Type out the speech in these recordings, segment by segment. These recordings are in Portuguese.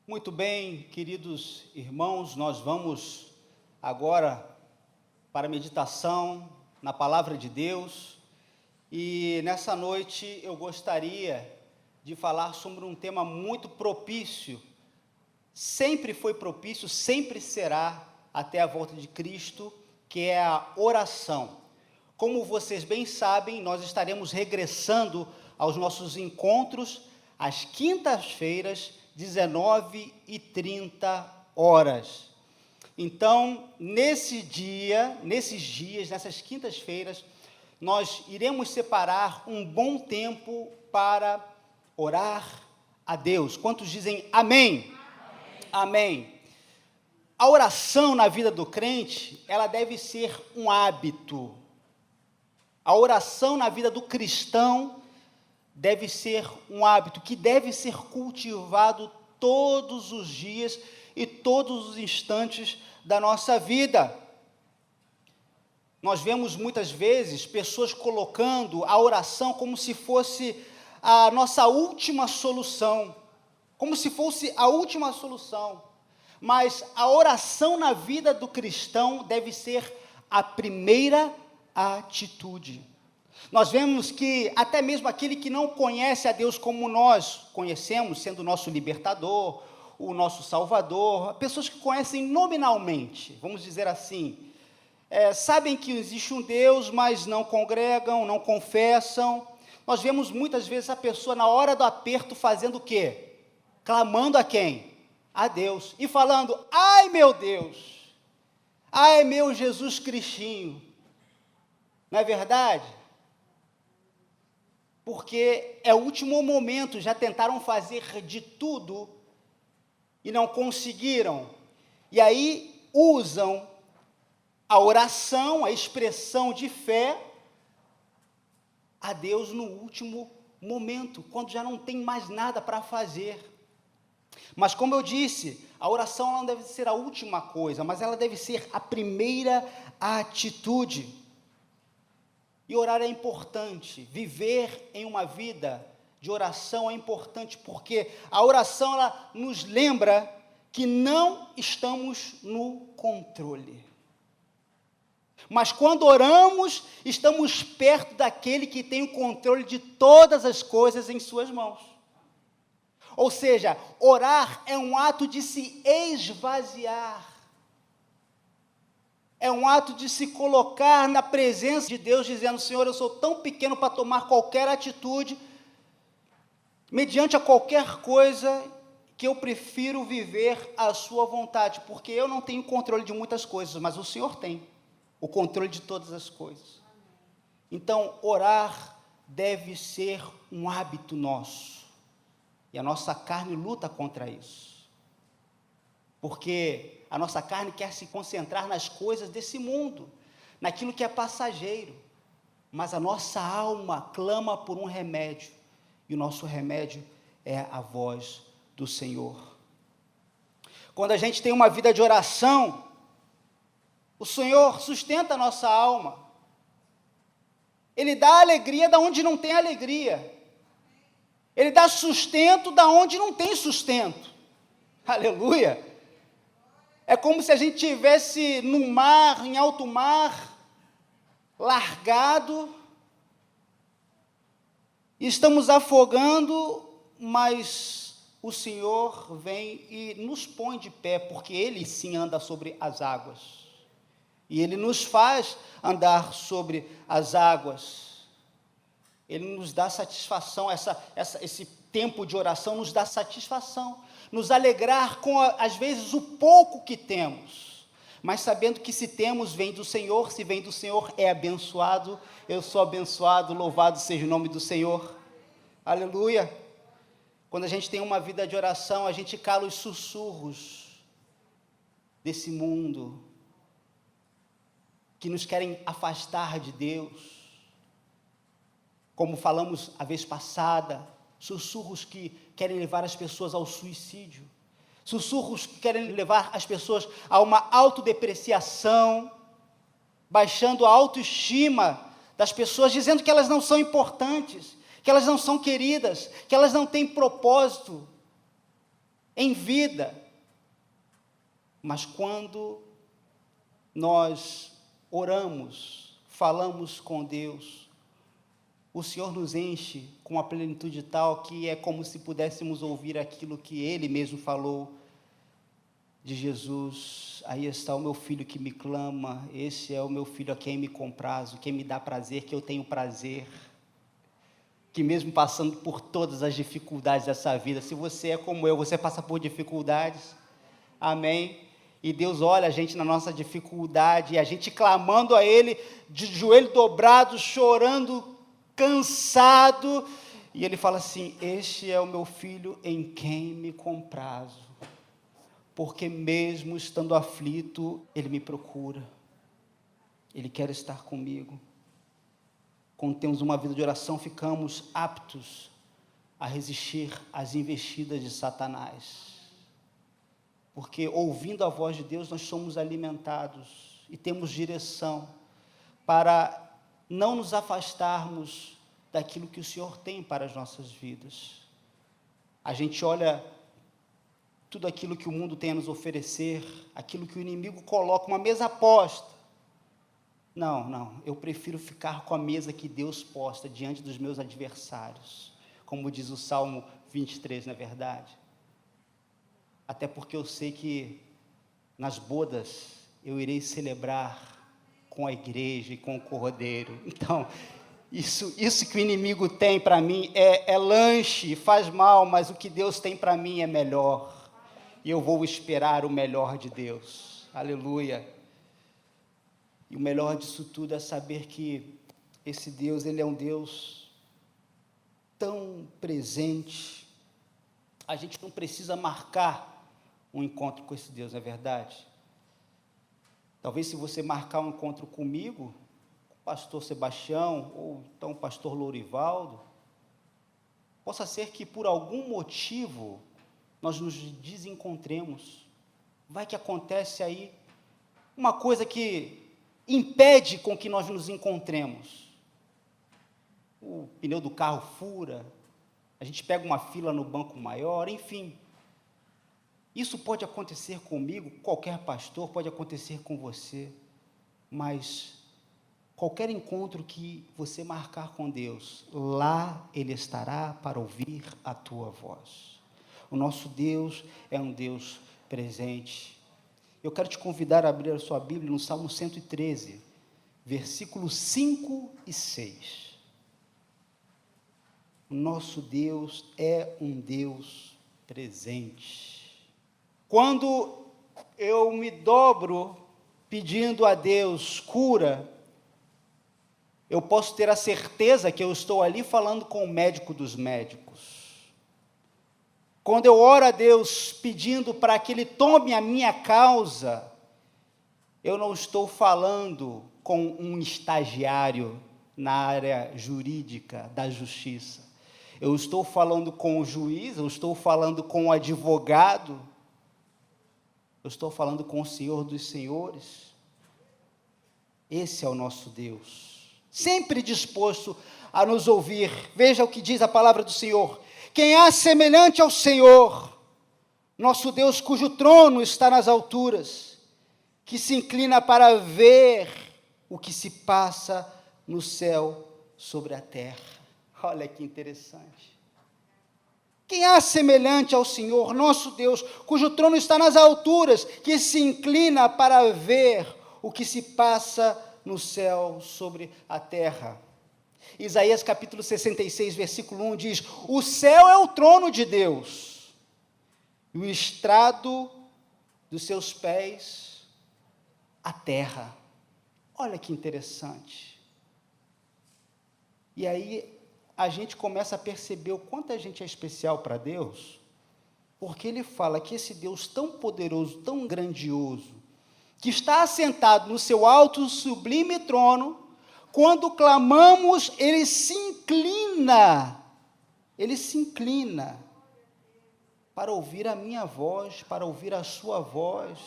Muito bem, queridos irmãos, nós vamos agora para a meditação na Palavra de Deus e nessa noite eu gostaria de falar sobre um tema muito propício, sempre foi propício, sempre será até a volta de Cristo, que é a oração. Como vocês bem sabem, nós estaremos regressando aos nossos encontros às quintas-feiras, 19h30. Então, nessas quintas-feiras, nós iremos separar um bom tempo para orar a Deus. Quantos dizem amém? Amém. A oração na vida do crente, ela deve ser um hábito. A oração na vida do cristão deve ser um hábito que deve ser cultivado todos os dias e todos os instantes da nossa vida. Nós vemos muitas vezes pessoas colocando a oração como se fosse a nossa última solução, como se fosse a última solução, mas a oração na vida do cristão deve ser a primeira atitude. Nós vemos que até mesmo aquele que não conhece a Deus como nós conhecemos, sendo o nosso libertador, o nosso salvador, pessoas que conhecem nominalmente, vamos dizer assim, sabem que existe um Deus, mas não congregam, não confessam. Nós vemos muitas vezes a pessoa na hora do aperto fazendo o quê? Clamando a quem? A Deus, e falando, ai meu Deus, ai meu Jesus Cristinho, não é verdade? Porque é o último momento, já tentaram fazer de tudo e não conseguiram. E aí usam a oração, a expressão de fé a Deus no último momento, quando já não tem mais nada para fazer. Mas como eu disse, a oração não deve ser a última coisa, mas ela deve ser a primeira atitude. E orar é importante, viver em uma vida de oração é importante, porque a oração ela nos lembra que não estamos no controle. Mas quando oramos, estamos perto daquele que tem o controle de todas as coisas em suas mãos. Ou seja, orar é um ato de se esvaziar. É um ato de se colocar na presença de Deus, dizendo, Senhor, eu sou tão pequeno para tomar qualquer atitude, mediante a qualquer coisa, que eu prefiro viver a sua vontade, porque eu não tenho controle de muitas coisas, mas o Senhor tem o controle de todas as coisas. Então, orar deve ser um hábito nosso, e a nossa carne luta contra isso, porque a nossa carne quer se concentrar nas coisas desse mundo, naquilo que é passageiro, mas a nossa alma clama por um remédio, e o nosso remédio é a voz do Senhor. Quando a gente tem uma vida de oração, o Senhor sustenta a nossa alma, Ele dá alegria da onde não tem alegria, Ele dá sustento da onde não tem sustento, aleluia. É como se a gente estivesse no mar, em alto mar, largado, e estamos afogando, mas o Senhor vem e nos põe de pé, porque Ele sim anda sobre as águas, e Ele nos faz andar sobre as águas, Ele nos dá satisfação, esse tempo de oração nos dá satisfação, nos alegrar com, às vezes, o pouco que temos, mas sabendo que se temos, vem do Senhor, se vem do Senhor, é abençoado, eu sou abençoado, louvado seja o nome do Senhor, aleluia. Quando a gente tem uma vida de oração, a gente cala os sussurros desse mundo, que nos querem afastar de Deus, como falamos a vez passada, sussurros que querem levar as pessoas ao suicídio, sussurros que querem levar as pessoas a uma autodepreciação, baixando a autoestima das pessoas, dizendo que elas não são importantes, que elas não são queridas, que elas não têm propósito. em vida. Mas quando nós oramos, falamos com Deus, o Senhor nos enche com uma plenitude tal que é como se pudéssemos ouvir aquilo que Ele mesmo falou de Jesus. Aí está o meu filho que me clama, esse é o meu filho a quem me comprazo, quem me dá prazer, que eu tenho prazer. Que mesmo passando por todas as dificuldades dessa vida, se você é como eu, você passa por dificuldades, amém? E Deus olha a gente na nossa dificuldade, e a gente clamando a Ele, de joelho dobrado, chorando, cansado, e Ele fala assim: este é o meu filho em quem me comprazo, porque mesmo estando aflito, Ele me procura, Ele quer estar comigo. Quando temos uma vida de oração, ficamos aptos a resistir às investidas de Satanás. Porque ouvindo a voz de Deus, nós somos alimentados e temos direção para não nos afastarmos daquilo que o Senhor tem para as nossas vidas. A gente olha tudo aquilo que o mundo tem a nos oferecer, aquilo que o inimigo coloca, uma mesa posta. Não, eu prefiro ficar com a mesa que Deus posta diante dos meus adversários, como diz o Salmo 23, não é verdade? Até porque eu sei que nas bodas eu irei celebrar com a igreja e com o cordeiro. Então, isso que o inimigo tem para mim é lanche, faz mal, mas o que Deus tem para mim é melhor. E eu vou esperar o melhor de Deus. Aleluia. E o melhor disso tudo é saber que esse Deus, Ele é um Deus tão presente. A gente não precisa marcar um encontro com esse Deus, não é verdade? Talvez se você marcar um encontro comigo, com o pastor Sebastião, ou então o pastor Lourivaldo, possa ser que por algum motivo nós nos desencontremos. Vai que acontece aí uma coisa que impede com que nós nos encontremos. O pneu do carro fura, a gente pega uma fila no banco maior, enfim. Isso pode acontecer comigo, qualquer pastor, pode acontecer com você, mas qualquer encontro que você marcar com Deus, lá Ele estará para ouvir a tua voz. O nosso Deus é um Deus presente. Eu quero te convidar a abrir a sua Bíblia no Salmo 113, versículos 5 e 6. O nosso Deus é um Deus presente. Quando eu me dobro pedindo a Deus cura, eu posso ter a certeza que eu estou ali falando com o médico dos médicos. Quando eu oro a Deus pedindo para que Ele tome a minha causa, eu não estou falando com um estagiário na área jurídica da justiça. Eu estou falando com o juiz, eu estou falando com o advogado, eu estou falando com o Senhor dos Senhores. Esse é o nosso Deus, sempre disposto a nos ouvir. Veja o que diz a palavra do Senhor. Quem há semelhante ao Senhor, nosso Deus, cujo trono está nas alturas, que se inclina para ver o que se passa no céu sobre a terra. Olha que interessante. Quem há semelhante ao Senhor, nosso Deus, cujo trono está nas alturas, que se inclina para ver o que se passa no céu sobre a terra. Isaías capítulo 66, versículo 1 diz: o céu é o trono de Deus, e o estrado dos seus pés, a terra. Olha que interessante. E aí a gente começa a perceber o quanto a gente é especial para Deus, porque Ele fala que esse Deus tão poderoso, tão grandioso, que está assentado no seu alto sublime trono, quando clamamos, Ele se inclina para ouvir a minha voz, para ouvir a sua voz.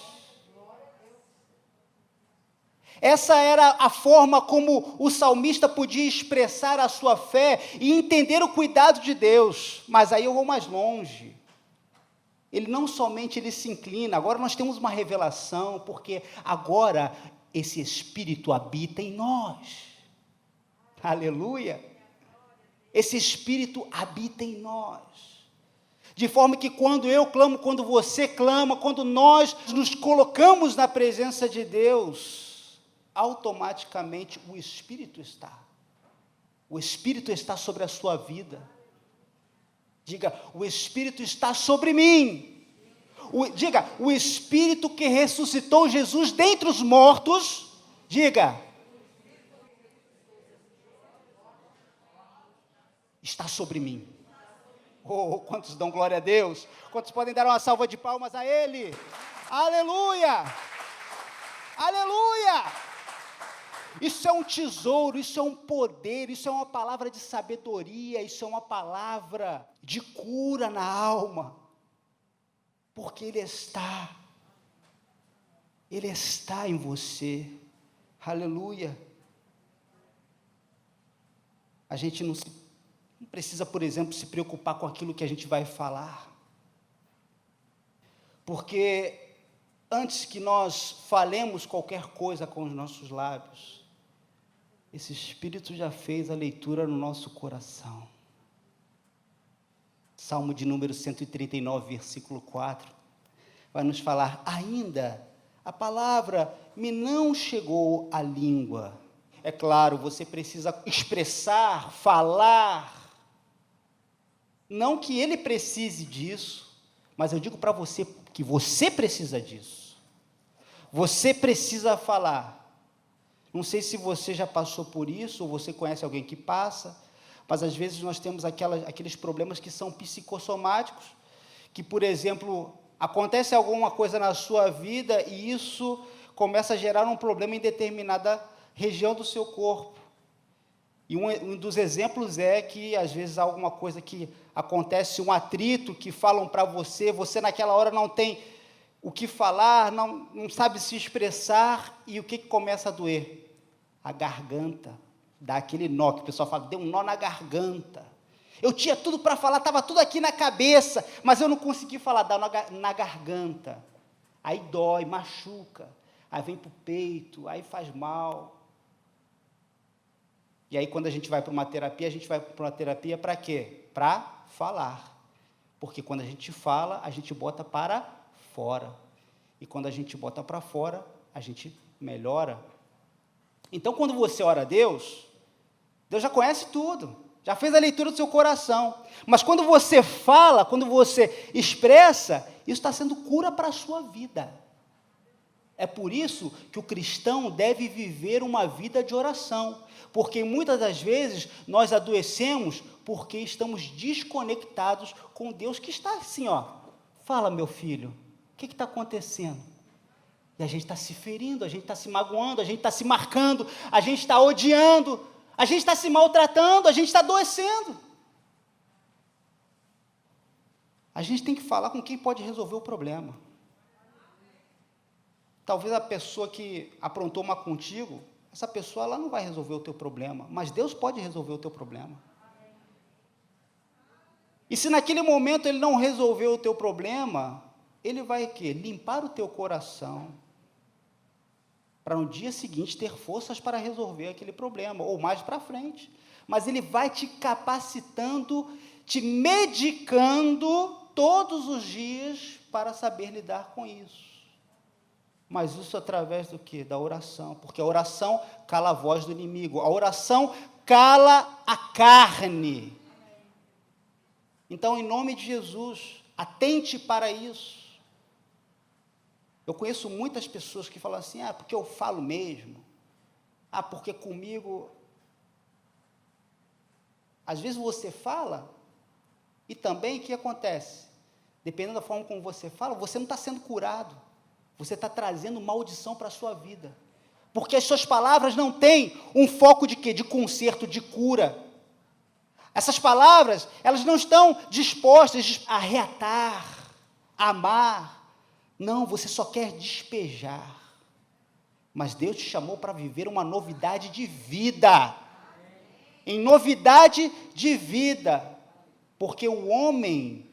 Essa era a forma como o salmista podia expressar a sua fé e entender o cuidado de Deus. Mas aí eu vou mais longe. Ele não somente ele se inclina, agora nós temos uma revelação, porque agora esse Espírito habita em nós. Aleluia! Esse Espírito habita em nós. De forma que quando eu clamo, quando você clama, quando nós nos colocamos na presença de Deus, automaticamente o Espírito está. O Espírito está sobre a sua vida. Diga, o Espírito está sobre mim. Diga, o Espírito que ressuscitou Jesus dentre os mortos, diga, está sobre mim. Oh, quantos dão glória a Deus? Quantos podem dar uma salva de palmas a Ele? Aleluia! Aleluia! Isso é um tesouro, isso é um poder, isso é uma palavra de sabedoria, isso é uma palavra de cura na alma, porque Ele está em você. Aleluia! A gente não precisa, por exemplo, se preocupar com aquilo que a gente vai falar, porque antes que nós falemos qualquer coisa com os nossos lábios, esse Espírito já fez a leitura no nosso coração. Salmo de número 139, versículo 4, vai nos falar, ainda a palavra me não chegou à língua. É claro, você precisa expressar, falar, não que ele precise disso, mas eu digo para você que você precisa disso. Você precisa falar. Não sei se você já passou por isso, ou você conhece alguém que passa, mas às vezes nós temos aqueles problemas que são psicossomáticos, que, por exemplo, acontece alguma coisa na sua vida e isso começa a gerar um problema em determinada região do seu corpo. E um dos exemplos é que, às vezes, há alguma coisa que acontece, um atrito que falam para você, você naquela hora não tem o que falar, não sabe se expressar, e o que começa a doer? A garganta, dá aquele nó, que o pessoal fala, deu um nó na garganta. Eu tinha tudo para falar, estava tudo aqui na cabeça, mas eu não consegui falar, dá na garganta. Aí dói, machuca, aí vem para o peito, aí faz mal. E aí, quando a gente vai para uma terapia para quê? Para falar. Porque quando a gente fala, a gente bota para fora. E quando a gente bota para fora, a gente melhora. Então, quando você ora a Deus, Deus já conhece tudo, já fez a leitura do seu coração. Mas quando você fala, quando você expressa, isso está sendo cura para a sua vida. É por isso que o cristão deve viver uma vida de oração, porque muitas das vezes nós adoecemos porque estamos desconectados com Deus, que está assim, ó, fala, meu filho, o que está acontecendo? E a gente está se ferindo, a gente está se magoando, a gente está se marcando, a gente está odiando, a gente está se maltratando, a gente está adoecendo. A gente tem que falar com quem pode resolver o problema. Talvez a pessoa que aprontou uma contigo, essa pessoa ela não vai resolver o teu problema, mas Deus pode resolver o teu problema. E se naquele momento Ele não resolveu o teu problema, Ele vai o quê? Limpar o teu coração, para no dia seguinte ter forças para resolver aquele problema, ou mais para frente. Mas Ele vai te capacitando, te medicando todos os dias para saber lidar com isso. Mas isso através do quê? Da oração, porque a oração cala a voz do inimigo, a oração cala a carne. Então, em nome de Jesus, atente para isso. Eu conheço muitas pessoas que falam assim, porque eu falo mesmo, porque comigo... Às vezes você fala, e também o que acontece? Dependendo da forma como você fala, você não está sendo curado. Você está trazendo maldição para a sua vida. Porque as suas palavras não têm um foco de quê? De conserto, de cura. Essas palavras, elas não estão dispostas a reatar, a amar. Não, você só quer despejar. Mas Deus te chamou para viver uma novidade de vida. Em novidade de vida. Porque o homem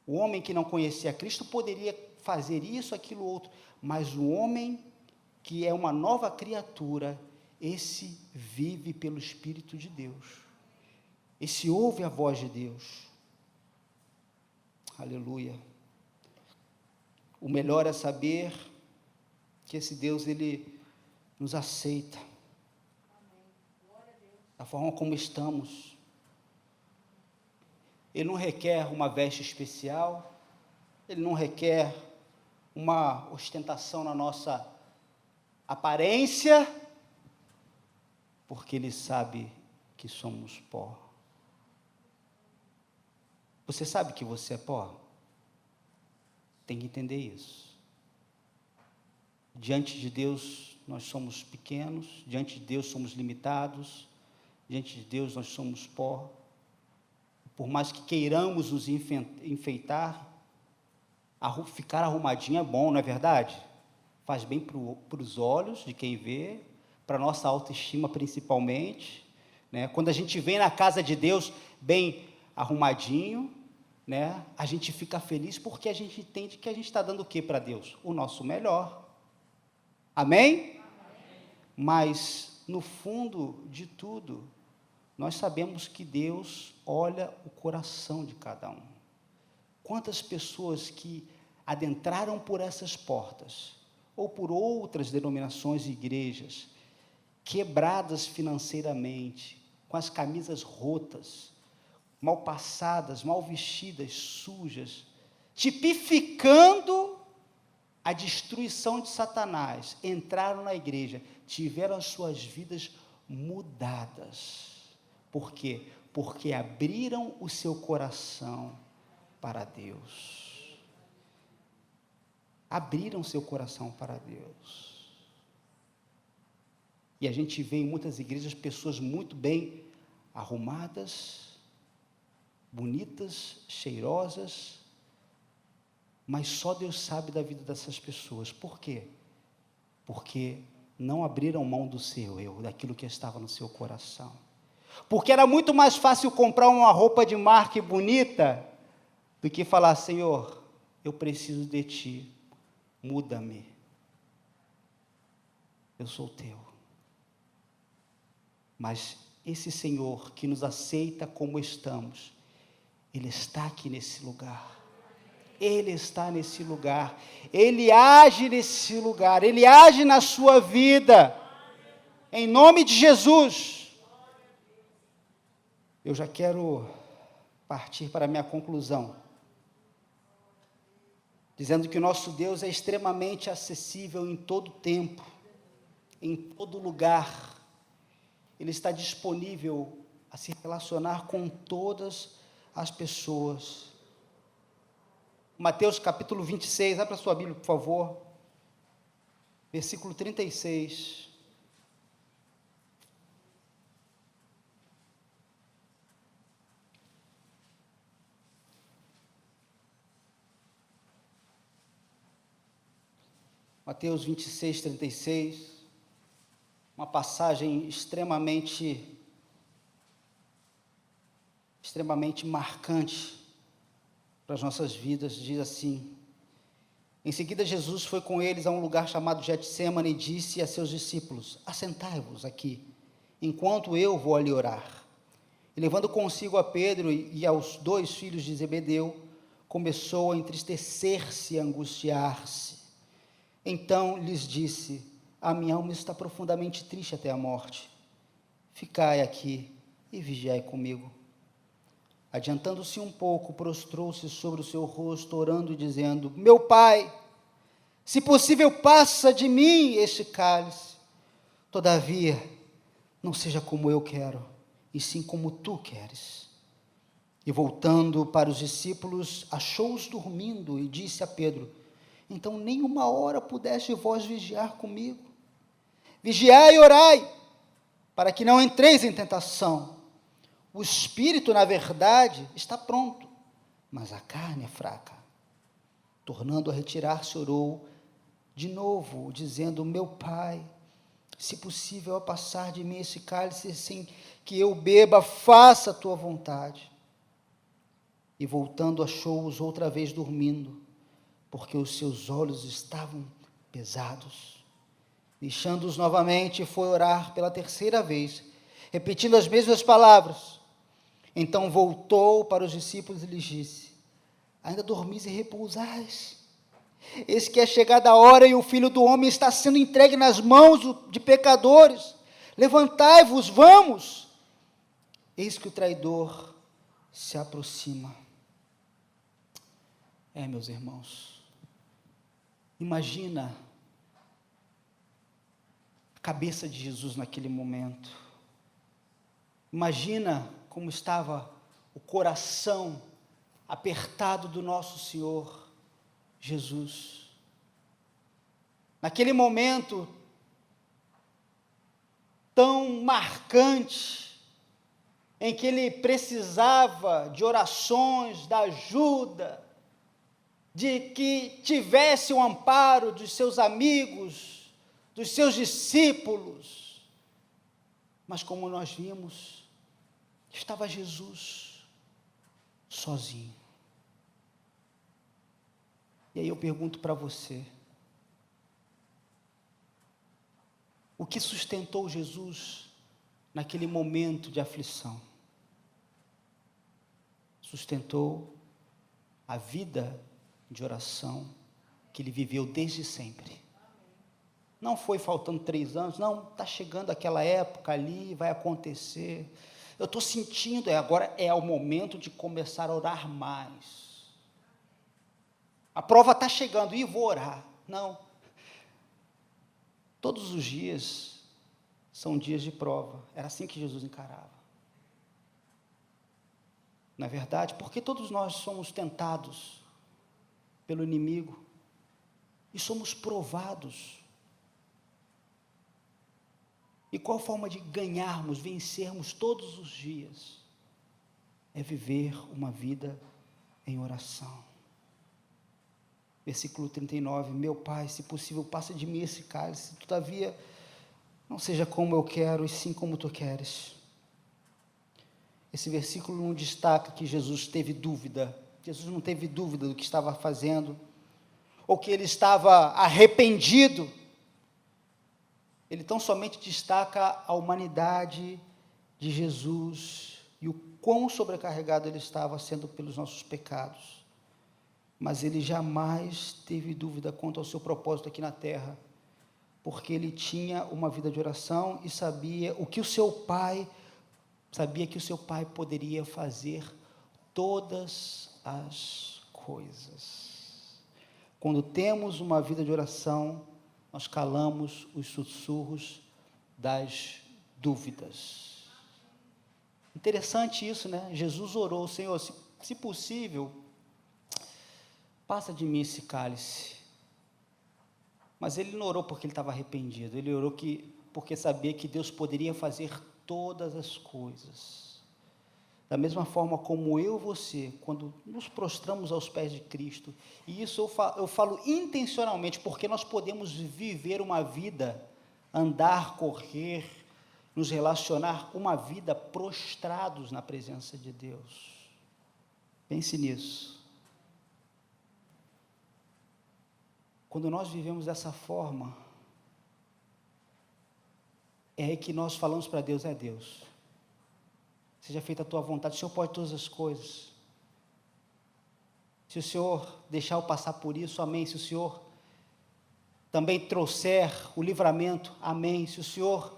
O homem que não conhecia Cristo poderia fazer isso, aquilo, outro, mas o homem que é uma nova criatura, esse vive pelo Espírito de Deus, esse ouve a voz de Deus. Aleluia. O melhor é saber que esse Deus, Ele nos aceita, da forma como estamos. Ele não requer uma veste especial, Ele não requer uma ostentação na nossa aparência, porque Ele sabe que somos pó. Você sabe que você é pó? Tem que entender isso. Diante de Deus, nós somos pequenos, diante de Deus somos limitados, diante de Deus nós somos pó. Por mais que queiramos nos enfeitar, ficar arrumadinho é bom, não é verdade? Faz bem para os olhos de quem vê, para a nossa autoestima principalmente, né? Quando a gente vem na casa de Deus bem arrumadinho, né? A gente fica feliz porque a gente entende que a gente está dando o que para Deus? O nosso melhor. Amém? Amém? Mas, no fundo de tudo, nós sabemos que Deus olha o coração de cada um. Quantas pessoas que adentraram por essas portas, ou por outras denominações e igrejas, quebradas financeiramente, com as camisas rotas, mal passadas, mal vestidas, sujas, tipificando a destruição de Satanás, entraram na igreja, tiveram as suas vidas mudadas. Por quê? Porque abriram o seu coração para Deus. Abriram seu coração para Deus. E a gente vê em muitas igrejas pessoas muito bem arrumadas, bonitas, cheirosas, mas só Deus sabe da vida dessas pessoas. Por quê? Porque não abriram mão do seu eu, daquilo que estava no seu coração. Porque era muito mais fácil comprar uma roupa de marca bonita do que falar: Senhor, eu preciso de Ti, muda-me, eu sou Teu. Mas esse Senhor que nos aceita como estamos, Ele está aqui nesse lugar. Ele está nesse lugar. Ele age nesse lugar. Ele age na sua vida. Em nome de Jesus. Eu já quero partir para a minha conclusão, dizendo que o nosso Deus é extremamente acessível em todo tempo, em todo lugar. Ele está disponível a se relacionar com todas as pessoas. Mateus capítulo 26, abra sua Bíblia, por favor, versículo 36. Mateus 26, 36, uma passagem extremamente marcante para as nossas vidas. Diz assim: em seguida Jesus foi com eles a um lugar chamado Getsêmani e disse a seus discípulos: assentai-vos aqui, enquanto eu vou ali orar. E levando consigo a Pedro e aos 2 filhos de Zebedeu, começou a entristecer-se e angustiar-se. Então lhes disse: a minha alma está profundamente triste até a morte. Ficai aqui e vigiai comigo. Adiantando-se um pouco, prostrou-se sobre o seu rosto, orando e dizendo: meu Pai, se possível, passa de mim este cálice. Todavia, não seja como eu quero, e sim como tu queres. E voltando para os discípulos, achou-os dormindo e disse a Pedro: então nem uma hora pudeste vós vigiar comigo? Vigiai e orai, para que não entreis em tentação. O espírito, na verdade, está pronto, mas a carne é fraca. Tornando a retirar-se, orou de novo, dizendo: meu Pai, se possível, a passar de mim esse cálice sem que eu beba, faça a tua vontade. e voltando achou-os outra vez dormindo, porque os seus olhos estavam pesados. Deixando-os novamente, foi orar pela terceira vez, repetindo as mesmas palavras. Então voltou para os discípulos e lhes disse: ainda dormis e repousais? Eis que é chegada a hora e o Filho do Homem está sendo entregue nas mãos de pecadores. Levantai-vos, vamos. Eis que o traidor se aproxima. Meus irmãos, imagina a cabeça de Jesus naquele momento. Imagina como estava o coração apertado do nosso Senhor Jesus. Naquele momento tão marcante, em que ele precisava de orações, da ajuda, de que tivesse o amparo dos seus amigos, dos seus discípulos. Mas como nós vimos, estava Jesus sozinho. E aí eu pergunto para você, o que sustentou Jesus naquele momento de aflição? Sustentou a vida de oração que ele viveu desde sempre. Não foi faltando 3 anos, não, está chegando aquela época ali, vai acontecer. Eu estou sentindo, agora é o momento de começar a orar mais. A prova está chegando, e vou orar. Não. Todos os dias são dias de prova. Era assim que Jesus encarava. Não é verdade? Porque todos nós somos tentados pelo inimigo e somos provados. E qual forma de ganharmos, vencermos todos os dias? É viver uma vida em oração. Versículo 39, meu Pai, se possível, passa de mim esse cálice, todavia, não seja como eu quero, e sim como Tu queres. Esse versículo não destaca que Jesus teve dúvida. Jesus não teve dúvida do que estava fazendo, ou que ele estava arrependido. Ele tão somente destaca a humanidade de Jesus e o quão sobrecarregado ele estava sendo pelos nossos pecados. Mas ele jamais teve dúvida quanto ao seu propósito aqui na terra, porque ele tinha uma vida de oração e sabia que o seu pai poderia fazer todas as coisas. Quando temos uma vida de oração, nós calamos os sussurros das dúvidas. Interessante isso, né? Jesus orou: Senhor, se possível, passa de mim esse cálice. Mas ele não orou porque ele estava arrependido, ele orou porque sabia que Deus poderia fazer todas as coisas. Da mesma forma como eu e você, quando nos prostramos aos pés de Cristo, e isso eu falo intencionalmente, porque nós podemos viver uma vida, andar, correr, nos relacionar, uma vida prostrados na presença de Deus. Pense nisso. Quando nós vivemos dessa forma, é aí que nós falamos para Deus: Deus, seja feita a Tua vontade, o Senhor pode todas as coisas. Se o Senhor deixar eu passar por isso, amém. Se o Senhor também trouxer o livramento, amém. Se o Senhor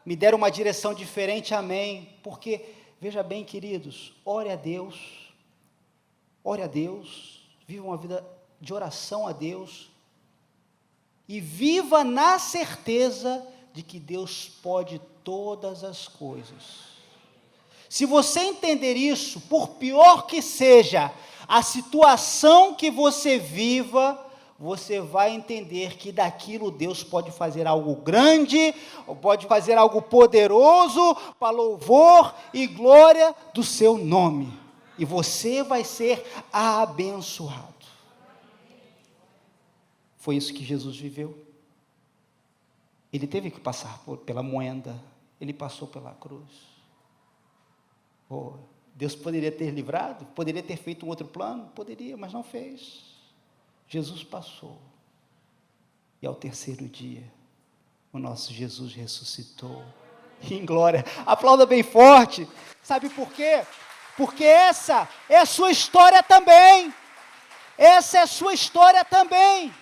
me der uma direção diferente, amém. Porque, veja bem, queridos, ore a Deus, viva uma vida de oração a Deus, e viva na certeza de que Deus pode todas as coisas. Se você entender isso, por pior que seja a situação que você viva, você vai entender que daquilo Deus pode fazer algo grande, ou pode fazer algo poderoso, para louvor e glória do seu nome. E você vai ser abençoado. Foi isso que Jesus viveu. Ele teve que passar pela moenda, ele passou pela cruz. Deus poderia ter livrado, poderia ter feito um outro plano, poderia, mas não fez. Jesus passou, e ao terceiro dia, o nosso Jesus ressuscitou, e em glória. Aplauda bem forte. Sabe por quê? Porque essa é a sua história também. Essa é a sua história também.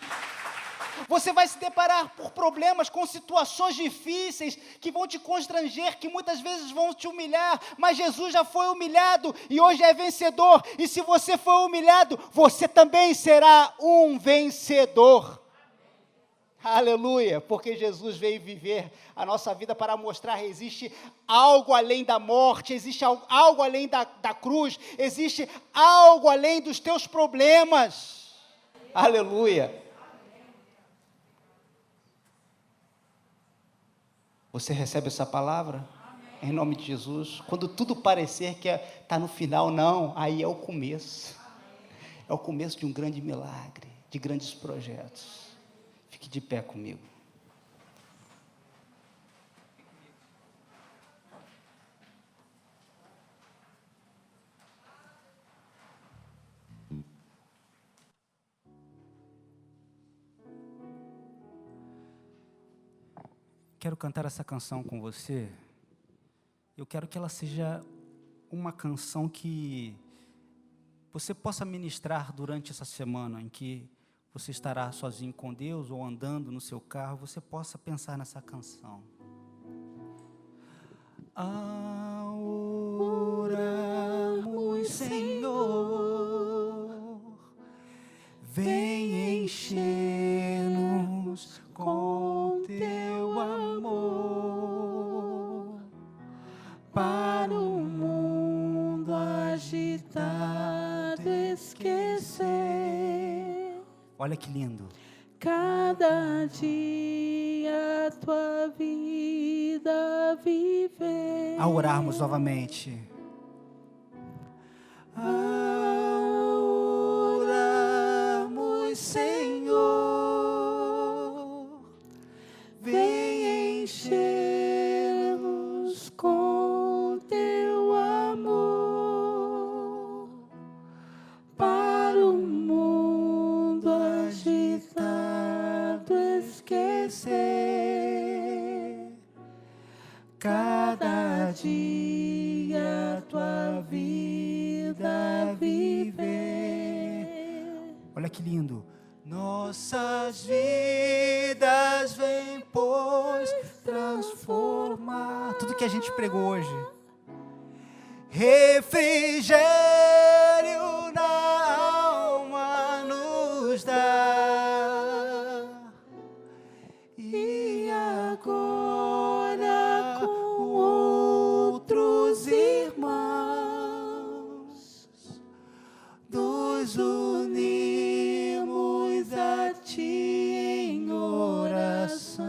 Você vai se deparar por problemas, com situações difíceis, que vão te constranger, que muitas vezes vão te humilhar, mas Jesus já foi humilhado, e hoje é vencedor, e se você for humilhado, você também será um vencedor. Aleluia, porque Jesus veio viver a nossa vida para mostrar que existe algo além da morte, existe algo além da cruz, existe algo além dos teus problemas. Aleluia. Você recebe essa palavra? Amém. Em nome de Jesus. Quando tudo parecer que está no final, não, aí é o começo. Amém. É o começo de um grande milagre, de grandes projetos. Fique de pé comigo. Quero cantar essa canção com você. Eu quero que ela seja uma canção que você possa ministrar durante essa semana, em que você estará sozinho com Deus ou andando no seu carro, você possa pensar nessa canção. Oramos, Senhor, vem encher-nos com teu amor, para o mundo agitado esquecer. Olha que lindo. Cada dia tua vida viver. Ao orarmos novamente. Oramos, Senhor, vem encher-nos com teu amor, para o mundo agitado esquecer. Cada dia tua vida viver. Olha que lindo. Nossas vidas vem, pois, transformar. Tudo que a gente pregou hoje. Refrigério na alma nos dá. E agora com outros irmãos nos unimos a ti em oração.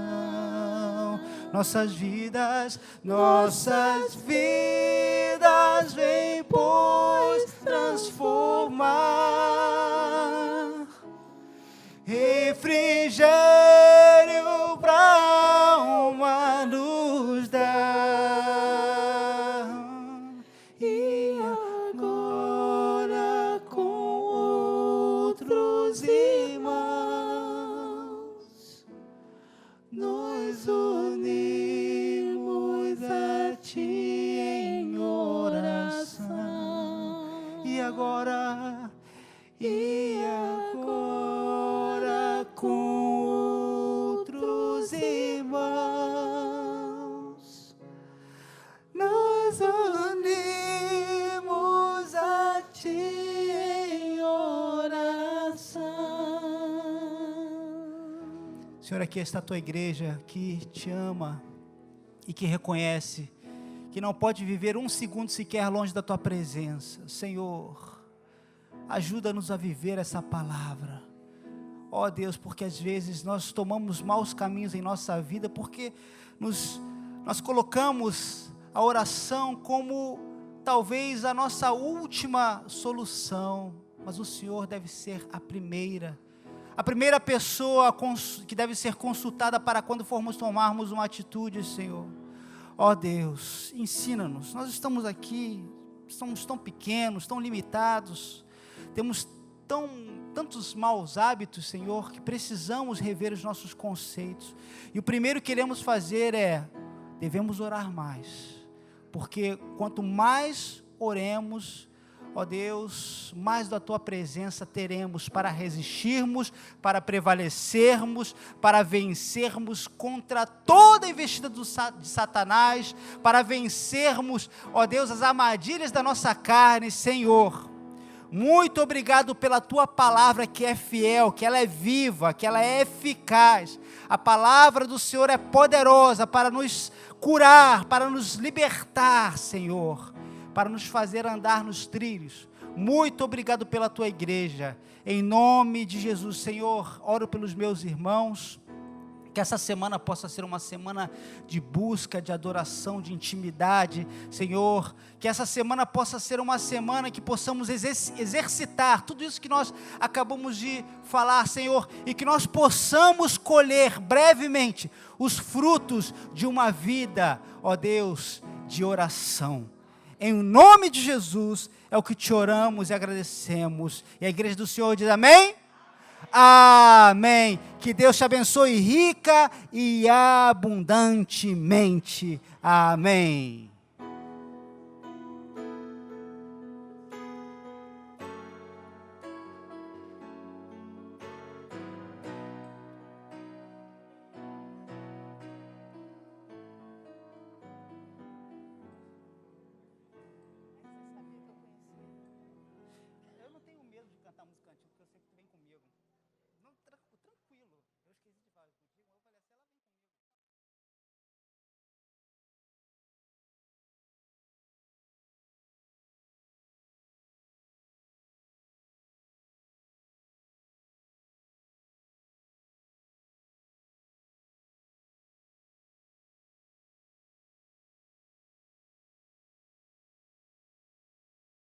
Nossas vidas vem, pois, transformar. Refrigério pra alma nos dá. E agora com outros irmãos nos unimos a ti em oração. E agora com outros irmãos nos unimos a ti em oração. Senhor, aqui está a tua igreja que te ama e que reconhece que não pode viver um segundo sequer longe da tua presença. Senhor, ajuda-nos a viver essa palavra. Ó Deus, porque às vezes nós tomamos maus caminhos em nossa vida, porque nós colocamos a oração como talvez a nossa última solução, mas o Senhor deve ser a primeira pessoa que deve ser consultada para quando formos tomarmos uma atitude, Senhor. Ó Deus, ensina-nos, nós estamos aqui somos tão pequenos, tão limitados, temos tantos maus hábitos, Senhor, que precisamos rever os nossos conceitos. E o primeiro que queremos fazer devemos orar mais, porque quanto mais oremos, ó Deus, mais da Tua presença teremos para resistirmos, para prevalecermos, para vencermos contra toda a investida de Satanás, para vencermos, ó Deus, as armadilhas da nossa carne, Senhor. Muito obrigado pela Tua palavra que é fiel, que ela é viva, que ela é eficaz. A palavra do Senhor é poderosa para nos curar, para nos libertar, Senhor, para nos fazer andar nos trilhos. Muito obrigado pela Tua igreja. Em nome de Jesus, Senhor, oro pelos meus irmãos, que essa semana possa ser uma semana de busca, de adoração, de intimidade, Senhor, que essa semana possa ser uma semana que possamos exercitar tudo isso que nós acabamos de falar, Senhor, e que nós possamos colher brevemente os frutos de uma vida, ó Deus, de oração. Em nome de Jesus, é o que te oramos e agradecemos, e a igreja do Senhor diz amém? Amém. Que Deus te abençoe rica e abundantemente. Amém.